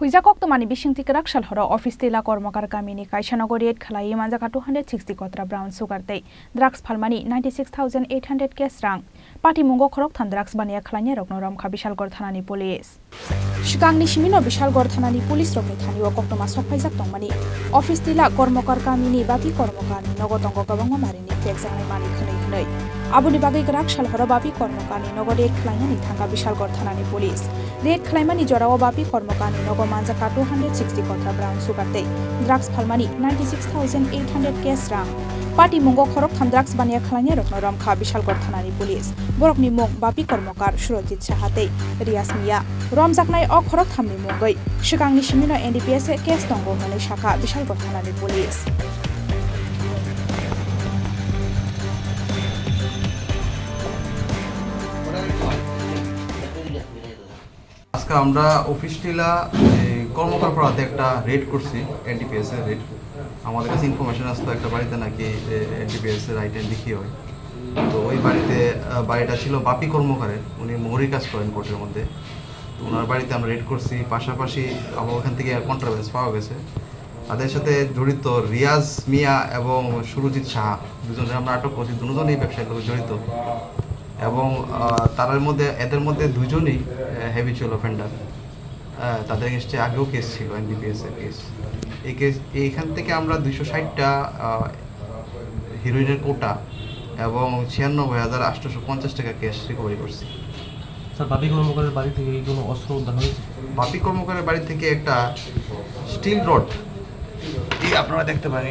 Huijakok to mani bishing tikrak shal horo office tela Karmakar kamini Kaishanogoriet Khlaiwi Manjakha 260Kotra brown sugar day drugs Phalmani 96,800 kes rang Party Mungo Khorok than drugs bania Khlaiwi roknoram khabishal gor thanani police Shikangni shimino bishal gor thanani police rokni thani wakoktoma sokhaijak tongmani office tela Karmakar kamini Bapi Karmakar Nogo tongo kabangma marini teksanai mani khnai Abuni bagai grak shal horo Bapi Karmakar Nogo red Khlaiwi thanga bishal gor thanani police red Khlaiwi jorao Bapi Karmakar Nogo Manjakha 260Kotra brown sugar day drugs Phalmani 96,800 kes rang Party Mungo Khorok tham drugs bania Khlaiwi roknoram kha bishal gor thanani police borokni mung Bapi Karmakar Surojit Sahate Riasmiya Romjaknai o Khorok thamni mungai Shikangni shimino NDPS kes tongo hone shaka bishal gor thanani police আজকে আমরা office টিলা কর্মকার পাড়াতে একটা red করছি NDPS এর red আমাদের কাছে information আসতো একটা বাড়িতে নাকি এনডিপিএস এর আইটেম বিক্রি হয় তো ওই বাড়িটা ছিল বাপি কর্মকারের উনি মোহরি কাজ করেন কোর্টের মধ্যে তো ওনার বাড়িতে আমরা রেড করছি পাশাপাশি আবার ওখান থেকে কন্ট্রাভেন্স পাওয়া গেছে তাদের সাথে জড়িত রিয়াজ মিয়া এবং সুরজিৎ সাহা দুজনের আমরা আটক করছি দুজনেই ব্যবসার সাথে জড়িত এবং এদের মধ্যে দুজনই হ্যাবিচুয়াল অফেন্ডার তাদের এগেইনস্টে আগেও কেস ছিল এনডিপিএস এর কেস এইখান থেকে আমরা 260টা হিরোইনের কোটা এবং 96,850 টাকা ক্যাশ রিকভারি করছি। স্যার বাপি কর্মকারের বাড়ি থেকে কোনো অস্ত্র উদ্ধার হয়েছে? বাপি কর্মকারের বাড়ি থেকে একটা স্টিল রড এই আপনারা দেখতে পারেন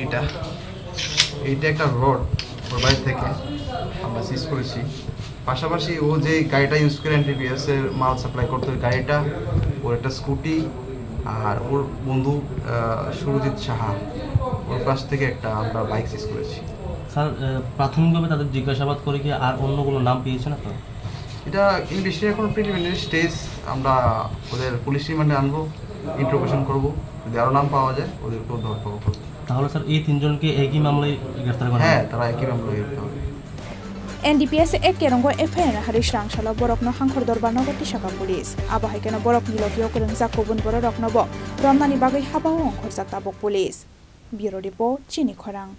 এইটা একটা রড ওর বাড়ি থেকে আমরা সিজ করেছি পাশাপাশি ও যে গাড়িটা ইউজ করে এনডিপিএস এর মাল সাপ্লাই করতে গাড়িটা ওর একটা স্কুটি আর ওর বন্ধু সুরজিৎ সাহা ওর কাছ থেকে একটা আমরা বাইক সিজ করেছি। স্যার প্রাথমিকভাবে তাদের জিজ্ঞাসাবাদ করে কি আর অন্য কোনো নাম পেয়েছেন আপনারা? এটা ইংলিশে এখন প্রিলিমিনারি স্টেজ আমরা ওদের পুলিশ রিমান্ডে আনবো ইন্টারোগেশন করবো যদি আরও নাম পাওয়া যায় ওদেরকেও ধরপাকড় করবো। তাহলে স্যার এই তিনজনকে একই মামলায় গ্রেফতার করা? হ্যাঁ তারা একই মামলায় গ্রেফতার হবে। NDPS ek kerongo FIR harish rangshala borokno hangkhor dorbar nogoti shaka police abahai keno borok nilokio kurung jakobun borok nokno bo romnani bagai habao ongkhor jakta bok police bureau report Chini Khorang।